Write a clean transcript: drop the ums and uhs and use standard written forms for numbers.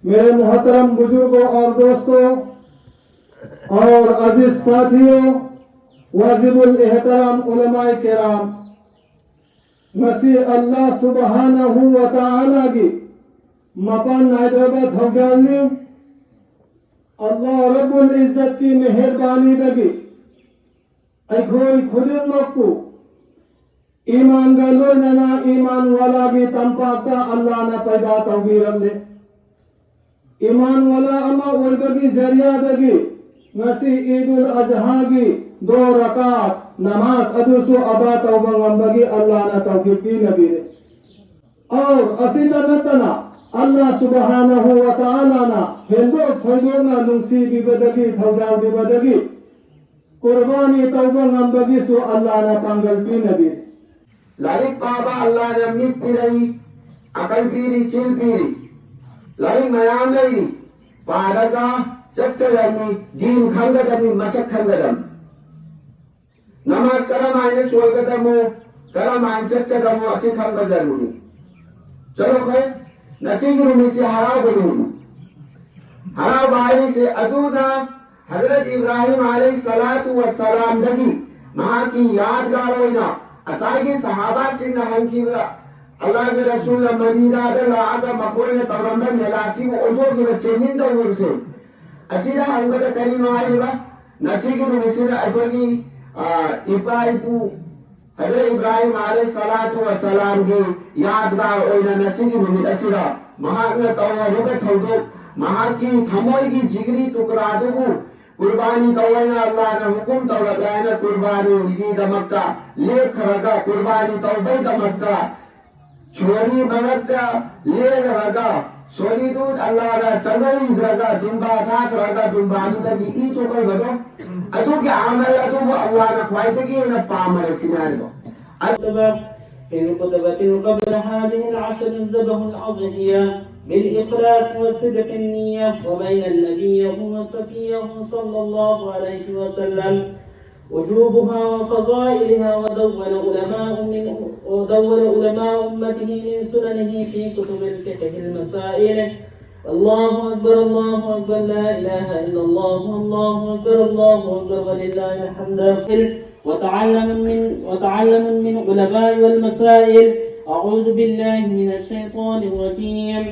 میرے محترم بزرگوں اور دوستوں اور عزیز ساتھیوں، واجب الاحترام علماء کرام، مسیح اللہ سبحانہ و تعالیٰ کی مپان حیدرآباد ہوگانی اللہ رب العزت کی مہربانی دگی ایکھوئی خودن مکو ایمان گلوئی ننا ایمان والا کی تنپاکتا اللہ نہ پیدا توگیر اللہ ایمان والا اما اولگی ذریعہ دگی نسی عید الاضحیٰ کی 2 رکعت نماز ادوسو ابا توبنگم بگی اللہ نہ توگیر کی نبی رے اور اسیدہ نتنا اللہ سبحانہ و تعالیٰ نا ہندو فیدونا نسی بی بدگی تھوجاو بی بدگی قربانی توبنگم بگی سو اللہ نہ پانگل کی نبی رے لائک بابا اللہ نے امید پیرائی اکل پیری چل پیری لائک میام لئی پارگا چکر جرمی دین کھنگ جرمی مسک کھنگ جرم نماز کرم آئینے سوئے گدمو کرم آئین چکر جرمو اسی کھنگ جرمی چلو خیر نصیب رومی سے حراو بلونی حراو بائی سے ادونا حضرت ابراہیم علیہ السلام دگی مہا کی یادگار ہوئینا اساگی صحابہ سے نہن کی اللہ کے رسول مدینہ دل آگا مقبول پیغمبر ملاسی و اجو کی بچے نیندہ ورسے اسیدہ انگت کریم آئی با نسیگی نمسیدہ ادوگی ابراہیم حضرت ابراہیم علیہ السلام کی یادگار اوینا نسیگی نمید اسیدہ مہاں توہ رکت ہوگو مہاں کی تھموئی کی جگری ٹکرا دو قربانی توینا اللہ نے حکم تو لگائنا قربانی ہوگی دمکہ لیک رگا قربانی توبہ دمکہ چھوڑی بمکہ لیک رگا سولی دود اللہ را چلوئی رگا دنبا ساس رگا دنبا آنگا کی ای تو کوئی بدو ادو کی عمل ادو وہ اللہ را خوائتگی انہا پامر سنائے گو في خطبة قبل هذه العشر الذبح الأضحية بالإخلاص وصدق النية وبين النبي وصفيه صلى الله عليه وسلم وجوبها وفضائلها ودون علماء أمته من سننه في كتب الفقه المسائل. الله أكبر لا إله إلا الله الله أكبر ولله الحمد. وتعلم من علماء والمسائل. أعوذ بالله من الشيطان الرجيم.